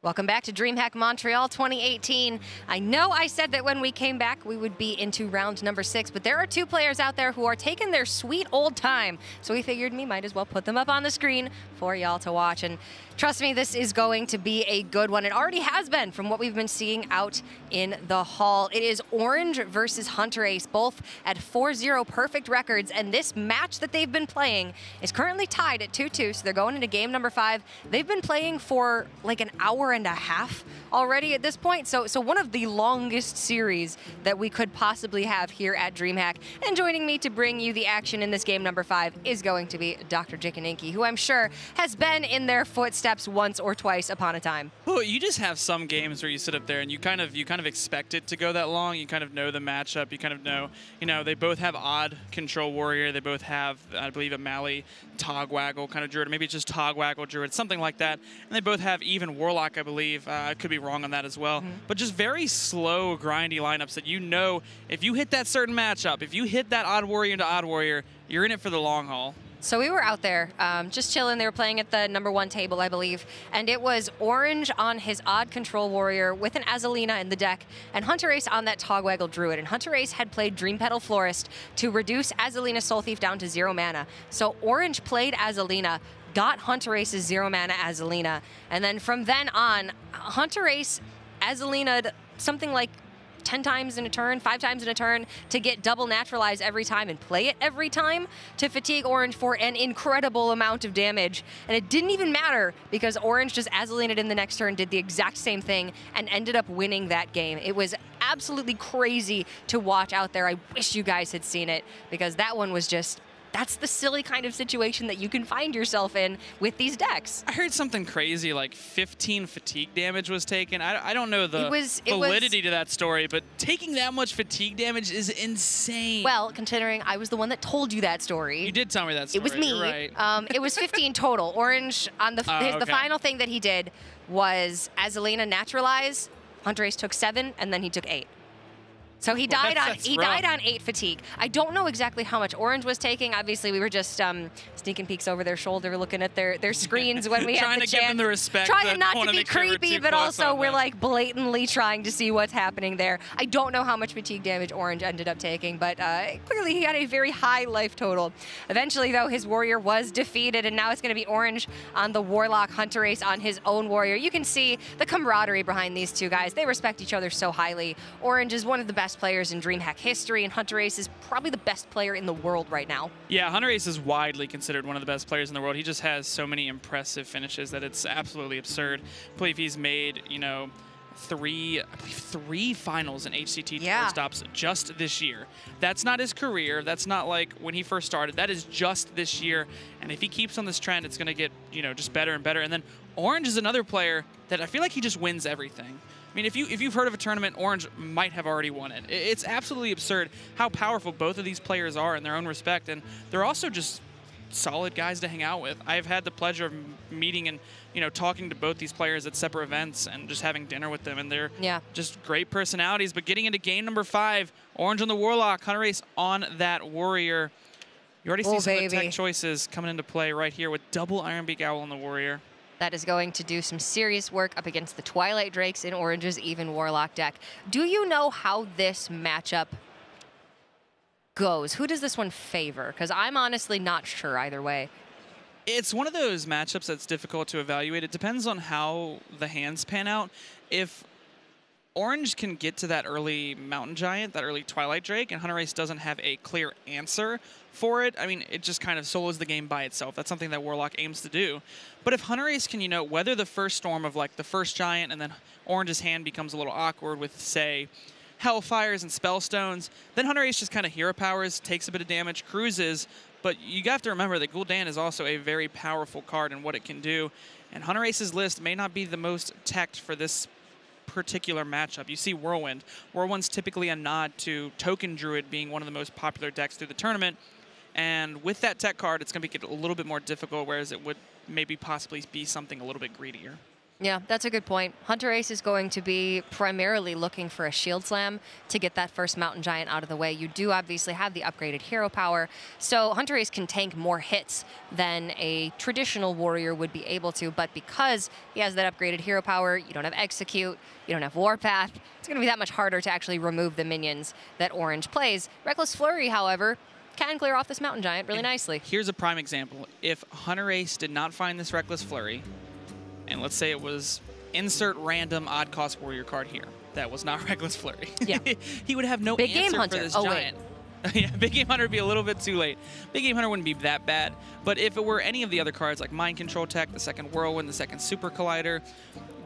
Welcome back to DreamHack Montreal 2018. I know I said that when we came back we would be into round number 6, but there are two players out there who are taking their sweet old time. So we figured we might as well put them up on the screen for y'all to watch. And trust me, this is going to be a good one. It already has been from what we've been seeing out in the hall. It is Orange versus Hunterace, both at 4-0 perfect records. And this match that they've been playing is currently tied at 2-2. So they're going into game number 5. They've been playing for like an hour and a half already at this point. So one of the longest series that we could possibly have here at DreamHack. And joining me to bring you the action in this game number 5 is going to be Dr. Jikaninki, who I'm sure has been in their footsteps once or twice upon a time. Well, you just have some games where you sit up there and you kind of expect it to go that long. You kind of know the matchup. You kind of know, they both have odd control warrior. They both have, I believe, a Mally Togwaggle kind of druid. Maybe it's just Togwaggle druid, something like that. And they both have even warlock, I believe. I could be wrong on that as well. But just very slow, grindy lineups that if you hit that certain matchup, if you hit that odd warrior into odd warrior, you're in it for the long haul. So we were out there just chilling. They were playing at the number 1 table, I believe. And it was Orange on his odd control warrior with an Azalina in the deck, and Hunterace on that Togwaggle druid. And Hunterace had played Dream Petal Florist to reduce Azalina Soul Thief down to 0 mana. So Orange played Azalina, got Hunterace's 0 mana Azalina. And then from then on, Hunterace Azalina'd something like 10 times in a turn, 5 times in a turn to get double naturalize every time and play it every time to fatigue Orange for an incredible amount of damage. And it didn't even matter because Orange just Azalina'd in the next turn, did the exact same thing, and ended up winning that game. It was absolutely crazy to watch out there. I wish you guys had seen it because that one was just... That's the silly kind of situation that you can find yourself in with these decks. I heard something crazy, like 15 fatigue damage was taken. I don't know the validity to that story, but taking that much fatigue damage is insane. Well, considering I was the one that told you that story. You did tell me that story. It was me. You're right. It was 15 total. Orange, on the final thing that he did was Azalina naturalize. Hunterace took 7, and then he took 8. So he died on 8 fatigue. I don't know exactly how much Orange was taking. Obviously, we were just sneaking peeks over their shoulder, looking at their screens when we had the chance. Trying to give them the respect. Trying not to be creepy, but also we're like blatantly trying to see what's happening there. I don't know how much fatigue damage Orange ended up taking, but clearly he had a very high life total. Eventually, though, his warrior was defeated, and now it's going to be Orange on the Warlock, Hunterace on his own warrior. You can see the camaraderie behind these two guys. They respect each other so highly. Orange is one of the best players in DreamHack history, and Hunterace is probably the best player in the world right now. Yeah, Hunterace is widely considered one of the best players in the world. He just has so many impressive finishes that it's absolutely absurd. I believe he's made, three finals in HCT tour stops just this year. That's not his career. That's not like when he first started. That is just this year. And if he keeps on this trend, it's going to get, just better and better. And then Orange is another player that I feel like he just wins everything. I mean, if you've heard of a tournament, Orange might have already won it. It's absolutely absurd how powerful both of these players are in their own respect, and they're also just solid guys to hang out with. I've had the pleasure of meeting and talking to both these players at separate events and just having dinner with them, and they're just great personalities. But getting into game number 5, Orange on the Warlock, Hunterace on that Warrior. You already see some of the tech choices coming into play right here with double Ironbeak Owl on the Warrior. That is going to do some serious work up against the Twilight Drakes in Orange's even Warlock deck. Do you know how this matchup goes? Who does this one favor? Because I'm honestly not sure either way. It's one of those matchups that's difficult to evaluate. It depends on how the hands pan out. If Orange can get to that early Mountain Giant, that early Twilight Drake, and Hunterace doesn't have a clear answer for it, I mean, it just kind of solos the game by itself. That's something that Warlock aims to do. But if Hunterace can, weather the first storm of like the first Giant, and then Orange's hand becomes a little awkward with, say, Hellfires and Spellstones, then Hunterace just kind of hero powers, takes a bit of damage, cruises. But you have to remember that Gul'dan is also a very powerful card in what it can do. And Hunterace's list may not be the most teched for this particular matchup. You see Whirlwind. Whirlwind's typically a nod to Token Druid being one of the most popular decks through the tournament. And with that tech card, it's going to get a little bit more difficult, whereas it would maybe possibly be something a little bit greedier. Yeah, that's a good point. Hunterace is going to be primarily looking for a shield slam to get that first Mountain Giant out of the way. You do obviously have the upgraded hero power, so Hunterace can tank more hits than a traditional warrior would be able to, but because he has that upgraded hero power, you don't have Execute, you don't have Warpath, it's going to be that much harder to actually remove the minions that Orange plays. Reckless Flurry, however, can clear off this Mountain Giant really nicely. Here's a prime example. If Hunterace did not find this Reckless Flurry, and let's say it was insert random odd cost warrior card here. That was not Reckless Flurry. Yeah. He would have no Big answer Game Hunter. for this giant. Yeah, Big Game Hunter would be a little bit too late. Big Game Hunter wouldn't be that bad. But if it were any of the other cards like Mind Control Tech, the second Whirlwind, the second Super Collider,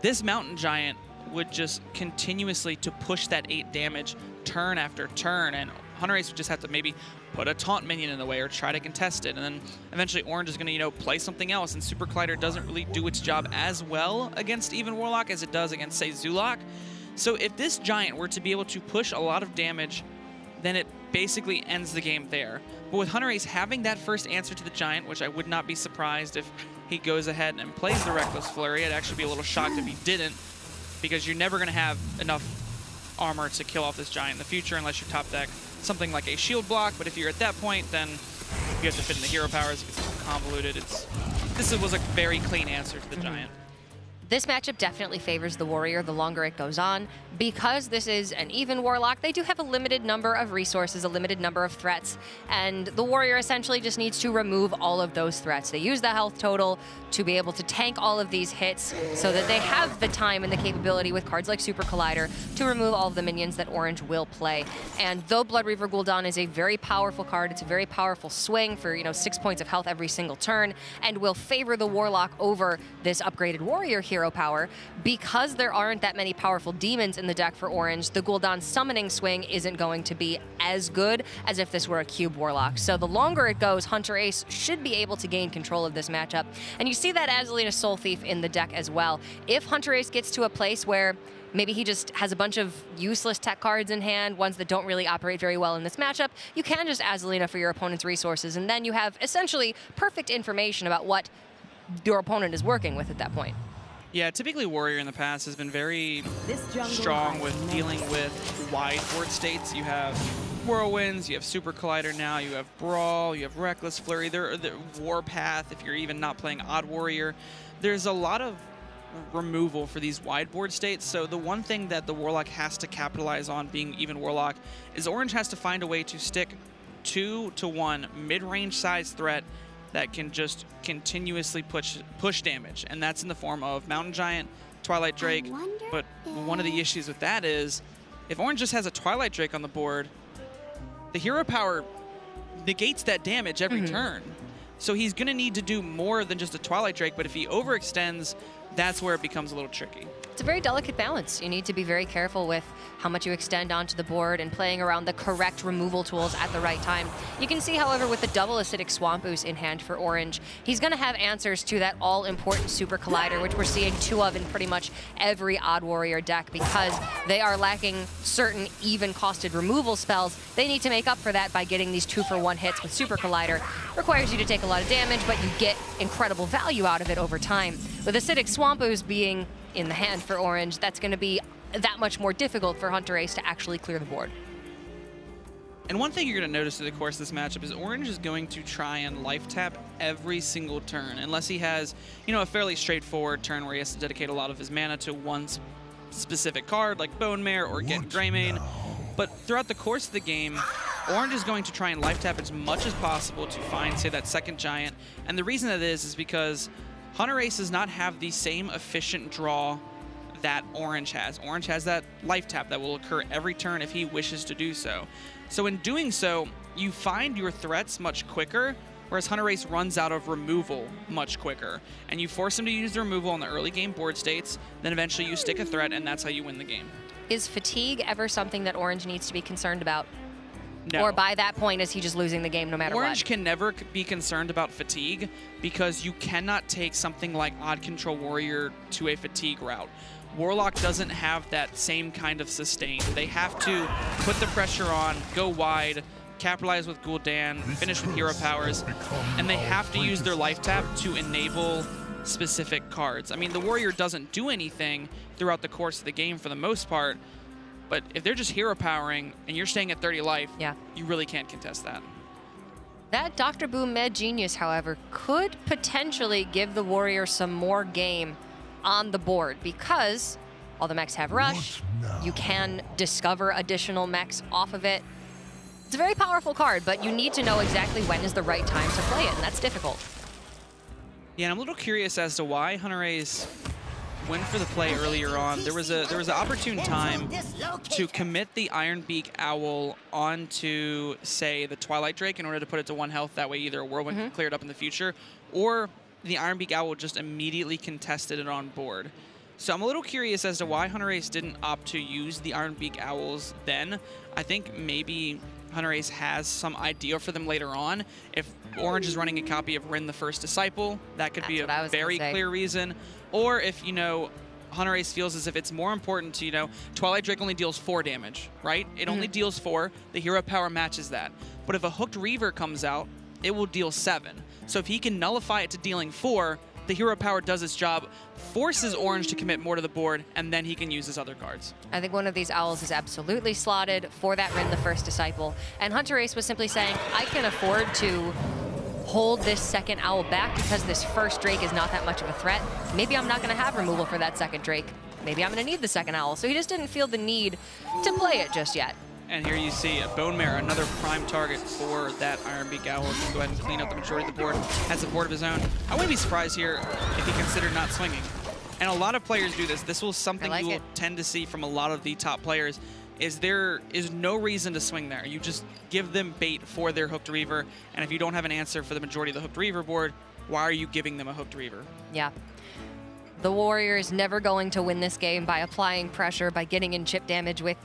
this Mountain Giant would just continuously to push that 8 damage turn after turn, and Hunterace would just have to maybe put a taunt minion in the way or try to contest it, and then eventually Orange is going to, you know, play something else, and Super Collider doesn't really do its job as well against even Warlock as it does against, say, Zulok. So if this Giant were to be able to push a lot of damage, then it basically ends the game there. But with Hunterace having that first answer to the Giant, which I would not be surprised if he goes ahead and plays the Reckless Flurry, I'd actually be a little shocked if he didn't, because you're never going to have enough armor to kill off this Giant in the future unless you top deck something like a shield block. But if you're at that point, then you have to fit in the hero powers. It gets convoluted. This was a very clean answer to the Giant. This matchup definitely favors the Warrior the longer it goes on. Because this is an even Warlock, they do have a limited number of resources, a limited number of threats, and the Warrior essentially just needs to remove all of those threats. They use the health total to be able to tank all of these hits so that they have the time and the capability with cards like Super Collider to remove all of the minions that Orange will play. And though Blood Reaver Gul'dan is a very powerful card, it's a very powerful swing for, you know, 6 points of health every single turn, and will favor the Warlock over this upgraded Warrior hero power, because there aren't that many powerful demons in the deck for Orange, the Gul'dan summoning swing isn't going to be as good as if this were a cube Warlock. So the longer it goes, Hunterace should be able to gain control of this matchup. And you see that Azalina Soul Thief in the deck as well. If Hunterace gets to a place where maybe he just has a bunch of useless tech cards in hand, ones that don't really operate very well in this matchup, you can just Azalina for your opponent's resources, and then you have essentially perfect information about what your opponent is working with at that point. Yeah, typically Warrior in the past has been very strong with dealing with wide board states. You have Whirlwinds, you have Super Collider now, you have Brawl, you have Reckless Flurry, the Warpath if you're even not playing Odd Warrior. There's a lot of removal for these wide board states, so the one thing that the Warlock has to capitalize on being even Warlock is Orange has to find a way to stick 2 to 1 mid-range size threat that can just continuously push damage, and that's in the form of Mountain Giant, Twilight Drake. But one of the issues with that is if Orange just has a Twilight Drake on the board, the hero power negates that damage every turn. So he's going to need to do more than just a Twilight Drake, but if he overextends, that's where it becomes a little tricky. It's a very delicate balance. You need to be very careful with how much you extend onto the board and playing around the correct removal tools at the right time. You can see, however, with the double acidic Swamp Ooze in hand for Orange, he's going to have answers to that all-important Super Collider, which we're seeing 2 of in pretty much every Odd Warrior deck. Because they are lacking certain even-costed removal spells, they need to make up for that by getting these 2-for-1 hits with Super Collider. Requires you to take a lot of damage, but you get incredible value out of it over time. With acidic Swamp Ooze being in the hand for Orange, that's going to be that much more difficult for Hunterace to actually clear the board. And one thing you're going to notice through the course of this matchup is Orange is going to try and life tap every single turn, unless he has, you know, a fairly straightforward turn where he has to dedicate a lot of his mana to one specific card, like Bone Mare or get Greymane. But throughout the course of the game, Orange is going to try and life tap as much as possible to find, say, that second Giant. And the reason that is because Hunterace does not have the same efficient draw that Orange has. Orange has that life tap that will occur every turn if he wishes to do so. So in doing so, you find your threats much quicker, whereas Hunterace runs out of removal much quicker. And you force him to use the removal on the early game board states, then eventually you stick a threat, and that's how you win the game. Is fatigue ever something that Orange needs to be concerned about? No. Or by that point, is he just losing the game no matter what? Orange can never be concerned about fatigue because you cannot take something like Odd Control Warrior to a fatigue route. Warlock doesn't have that same kind of sustain. They have to put the pressure on, go wide, capitalize with Gul'dan, finish with hero powers, and they have to use their life tap to enable specific cards. I mean, the Warrior doesn't do anything throughout the course of the game for the most part, but if they're just hero powering and you're staying at 30 life, you really can't contest that. That Dr. Boom Med Genius, however, could potentially give the Warrior some more game on the board because all the mechs have rush. You can discover additional mechs off of it. It's a very powerful card, but you need to know exactly when is the right time to play it, and that's difficult. Yeah, and I'm a little curious as to why Hunterace went for the play earlier on. There was an opportune time to commit the Ironbeak Owl onto, say, the Twilight Drake in order to put it to 1 health. That way either a Whirlwind can clear it up in the future, or the Ironbeak Owl just immediately contested it on board. So I'm a little curious as to why Hunterace didn't opt to use the Ironbeak Owls then. I think maybe Hunterace has some idea for them later on. If Orange is running a copy of Rin the First Disciple, that could be a very clear reason. Or if, you know, Hunterace feels as if it's more important to, you know, Twilight Drake only deals 4 damage, right? It only deals 4. The hero power matches that. But if a Hooked Reaver comes out, it will deal 7. So if he can nullify it to dealing 4, the hero power does its job, forces Orange to commit more to the board, and then he can use his other cards. I think one of these owls is absolutely slotted for that Rin the First Disciple. And Hunterace was simply saying, I can afford to hold this second owl back because this first Drake is not that much of a threat. Maybe I'm not going to have removal for that second Drake. Maybe I'm going to need the second owl. So he just didn't feel the need to play it just yet. And here you see a Bone Mare, another prime target for that Ironbeak Owl. He can go ahead and clean up the majority of the board, has a board of his own. I wouldn't be surprised here if he considered not swinging. And a lot of players do this. This was something you will tend to see from a lot of the top players, is there is no reason to swing there. You just give them bait for their Hooked Reaver, and if you don't have an answer for the majority of the Hooked Reaver board, why are you giving them a Hooked Reaver? Yeah. The Warrior is never going to win this game by applying pressure, by getting in chip damage with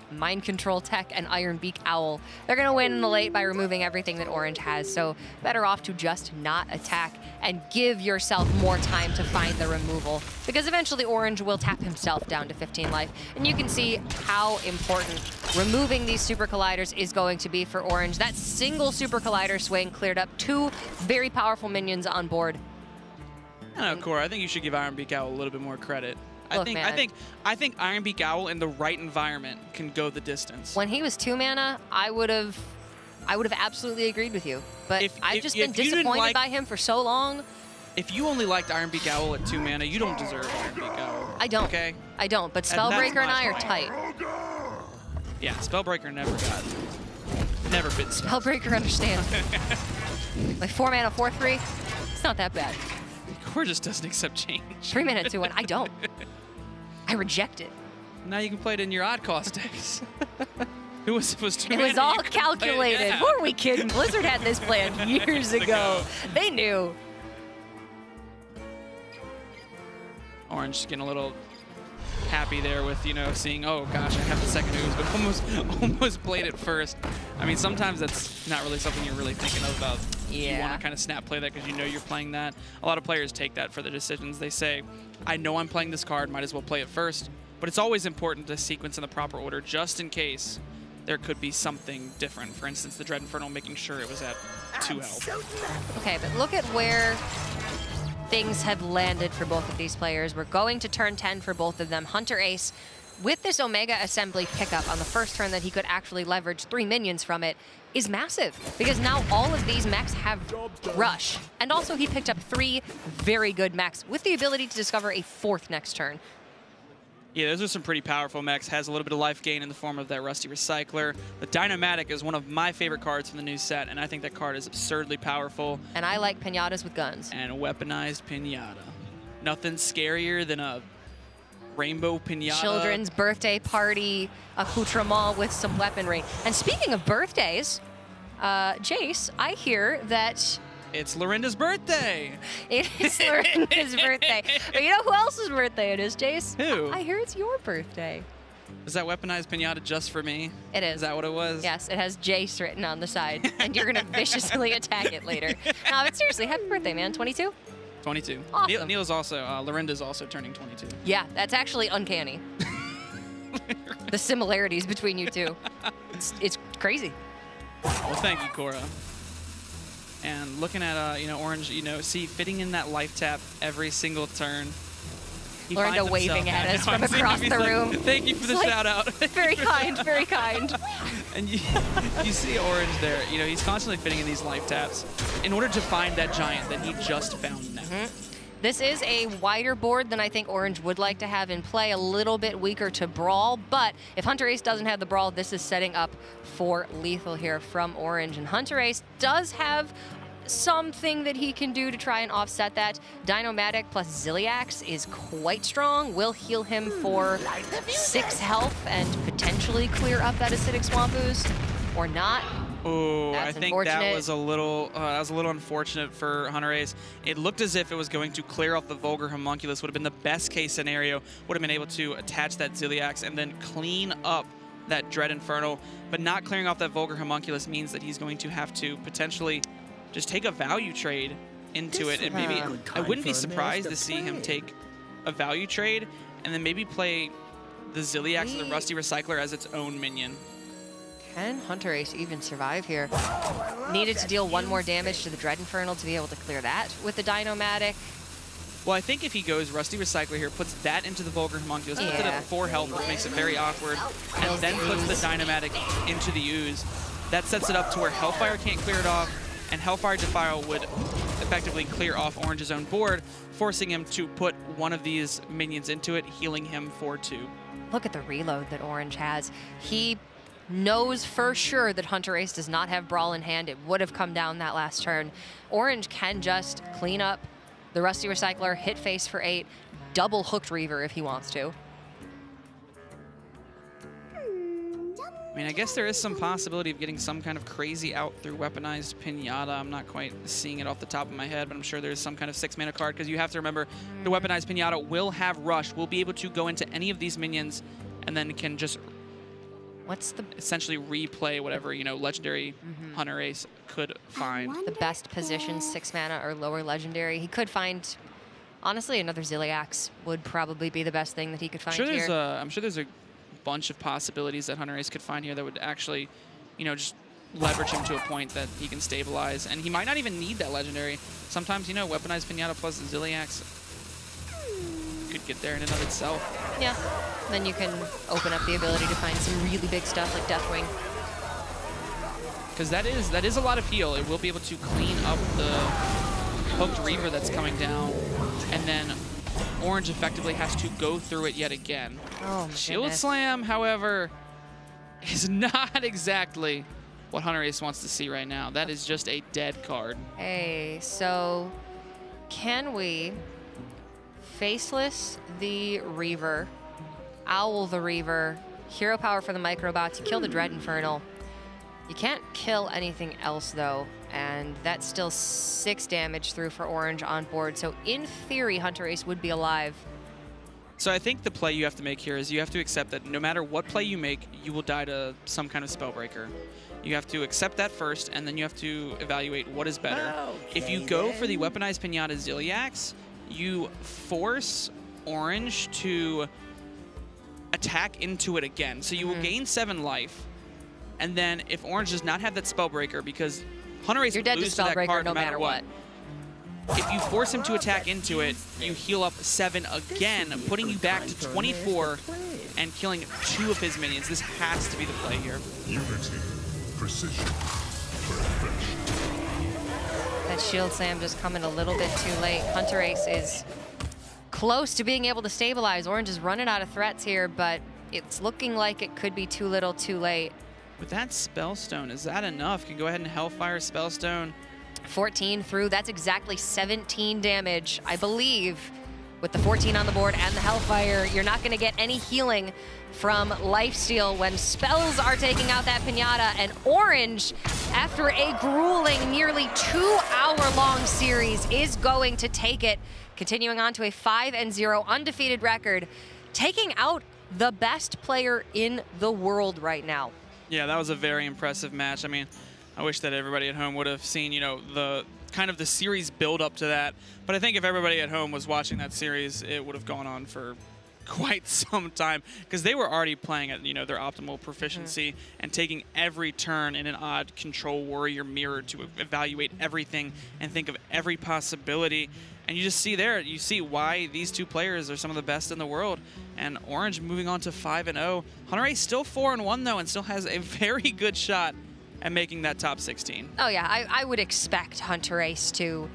Mind Control Tech and Ironbeak Owl. They're going to win in the late by removing everything that Orange has, so better off to just not attack and give yourself more time to find the removal, because eventually Orange will tap himself down to 15 life, and you can see how important removing these Super Colliders is going to be for Orange. That single Super Collider swing cleared up 2 very powerful minions on board. I don't know, Cora, I think you should give Ironbeak Owl a little bit more credit. Look, I think Ironbeak Owl in the right environment can go the distance. When he was 2 mana, I would have absolutely agreed with you. But I've just been disappointed by him for so long. If you only liked Ironbeak Owl at 2 mana, you don't deserve Ironbeak Owl. I don't. Okay? I don't, but Spellbreaker and I are tight. Yeah, Spellbreaker never bit stuff. Spellbreaker understands. Like 4 mana, 4/3, it's not that bad. Core just doesn't accept change. 3 mana, 2/1, I don't. I reject it. Now you can play it in your odd cost decks. It was 2 It mana, was all calculated. Yeah. Who are we kidding? Blizzard had this plan years ago. They knew. Orange getting a little happy there with, you know, seeing, oh gosh, I have the second ooze, but almost played it first. I mean, sometimes that's not really something you're really thinking about. Yeah. You want to kind of snap play that because you know you're playing that. A lot of players take that for their decisions. They say, I know I'm playing this card, might as well play it first. But it's always important to sequence in the proper order just in case there could be something different. For instance, the Dread Infernal making sure it was at 2 health. Okay, but look at where things have landed for both of these players. We're going to turn 10 for both of them. Hunterace, with this Omega Assembly pickup on the first turn that he could actually leverage 3 minions from it, is massive, because now all of these mechs have rush. And also he picked up 3 very good mechs with the ability to discover a 4th next turn. Yeah, those are some pretty powerful mechs. Has a little bit of life gain in the form of that Rusty Recycler. The Dynamatic is one of my favorite cards from the new set, and I think that card is absurdly powerful. And I like pinatas with guns. And a weaponized pinata. Nothing scarier than a rainbow pinata. Children's birthday party accoutrement with some weaponry. And speaking of birthdays, Jace, I hear that it's Lorinda's birthday. It is Lorinda's birthday. But you know who else's birthday it is, Jace? Who? I hear it's your birthday. Is that weaponized pinata just for me? It is. Is that what it was? Yes, it has Jace written on the side, and you're going to viciously attack it later. No, but seriously, happy birthday, man. 22? 22. Awesome. Neil's also, Lorinda's also turning 22. Yeah, that's actually uncanny. The similarities between you two. It's crazy. Well, thank you, Cora. And looking at, you know, Orange, you know, fitting in that life tap every single turn. Lorna waving at us from across the room. Thank you for the shout out. Very kind, very kind. And you see Orange there. You know, he's constantly fitting in these life taps in order to find that giant that he just found now. This is a wider board than I think Orange would like to have in play, a little bit weaker to Brawl, but if Hunterace doesn't have the Brawl, this is setting up for lethal here from Orange. And Hunterace does have something that he can do to try and offset that. Dinomatic plus Zilliax is quite strong, will heal him for 6 health and potentially clear up that Acidic Swamp Ooze, or not. Oh, I think that was a little unfortunate for Hunterace. It looked as if it was going to clear off the Vulgar Homunculus. Would have been the best case scenario. Would have been able to attach that Zilliax and then clean up that Dread Infernal. But not clearing off that Vulgar Homunculus means that he's going to have to potentially just take a value trade into it. And maybe I wouldn't be surprised to see him take a value trade and then maybe play the Zilliax or the Rusty Recycler as its own minion. Can Hunterace even survive here? Needed to deal 1 more damage to the Dread Infernal to be able to clear that with the Dinomatic. Well, I think if he goes Rusty Recycler here, puts that into the Vulgar Homunculus, puts it at 4 health, which makes it very awkward, and then puts the Dinomatic into the Ooze, that sets it up to where Hellfire can't clear it off, and Hellfire Defile would effectively clear off Orange's own board, forcing him to put one of these minions into it, healing him for 2. Look at the reload that Orange has. He knows for sure that Hunterace does not have Brawl in hand. It would have come down that last turn. Orange can just clean up the Rusty Recycler, hit face for 8, double Hooked Reaver if he wants to. I mean, I guess there is some possibility of getting some kind of crazy out through Weaponized Pinata. I'm not quite seeing it off the top of my head, but I'm sure there's some kind of 6-mana card, because you have to remember the Weaponized Pinata will have Rush, will be able to go into any of these minions, and then can just essentially replay whatever, you know, legendary Hunterace could find. The best position, 6 mana or lower legendary. He could find, honestly, another Zilliax would probably be the best thing that he could find here. I'm sure there's a bunch of possibilities that Hunterace could find here that would actually, you know, just leverage him to a point that he can stabilize. And he might not even need that legendary. Sometimes, you know, Weaponized Pinata plus Zilliax could get there in and of itself. Yeah, then you can open up the ability to find some really big stuff like Deathwing. Because that is a lot of heal. It will be able to clean up the Hooked Reaver that's coming down, and then Orange effectively has to go through it yet again. Oh, Shield Slam, however, is not exactly what Hunterace wants to see right now. That is just a dead card. Hey, so can we Faceless the Reaver, Owl the Reaver, Hero Power for the Microbots, you kill the Dread Infernal. You can't kill anything else, though, and that's still 6 damage through for Orange on board. So in theory, Hunterace would be alive. So I think the play you have to make here is you have to accept that no matter what play you make, you will die to some kind of Spellbreaker. You have to accept that first, and then you have to evaluate what is better. Okay, if you go for the Weaponized Pinata Zilliax, you force Orange to attack into it again. So you will gain 7 life. And then if Orange does not have that Spellbreaker, because Hunterace You're dead lose to to that card no matter what. If you force him to attack into it, you heal up 7 again, putting you back to 24 and killing 2 of his minions. This has to be the play here. Unity, precision, perfection. That Shield Slam just coming a little bit too late. Hunterace is close to being able to stabilize. Orange is running out of threats here, but it's looking like it could be too little too late. With that Spellstone, is that enough? Can go ahead and Hellfire Spellstone. 14 through, that's exactly 17 damage, I believe. With the 14 on the board and the Hellfire, you're not gonna get any healing from Lifesteal when spells are taking out that Pinata, and Orange, after a grueling, nearly 2-hour-long series, is going to take it, continuing on to a 5-0 undefeated record, taking out the best player in the world right now. Yeah, that was a very impressive match. I mean, I wish that everybody at home would have seen, you know, the kind of the series build up to that. But I think if everybody at home was watching that series, it would have gone on for quite some time, because they were already playing at, you know, their optimal proficiency and taking every turn in an odd control warrior mirror to evaluate everything and think of every possibility. And you just see there, you see why these two players are some of the best in the world. And Orange moving on to 5-0. Hunterace still 4-1 though, and still has a very good shot at making that top 16. Oh yeah, I would expect Hunterace to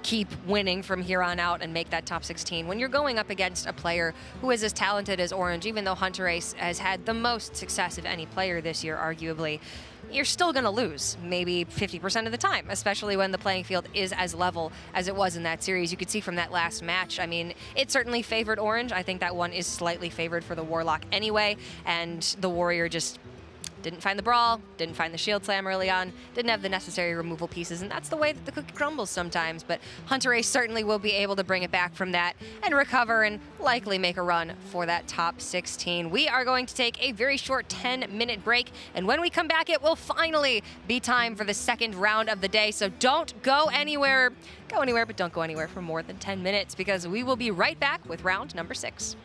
keep winning from here on out and make that top 16. When you're going up against a player who is as talented as Orange, even though Hunterace has had the most success of any player this year, arguably, you're still going to lose maybe 50% of the time, especially when the playing field is as level as it was in that series. You could see from that last match, I mean, it certainly favored Orange. I think that one is slightly favored for the Warlock anyway, and the Warrior just didn't find the brawl, didn't find the shield slam early on, didn't have the necessary removal pieces, and that's the way that the cookie crumbles sometimes. But Hunterace certainly will be able to bring it back from that and recover and likely make a run for that top 16. We are going to take a very short 10-minute break, and when we come back, it will finally be time for the second round of the day. So don't go anywhere. Go anywhere, but don't go anywhere for more than 10 minutes, because we will be right back with round number 6.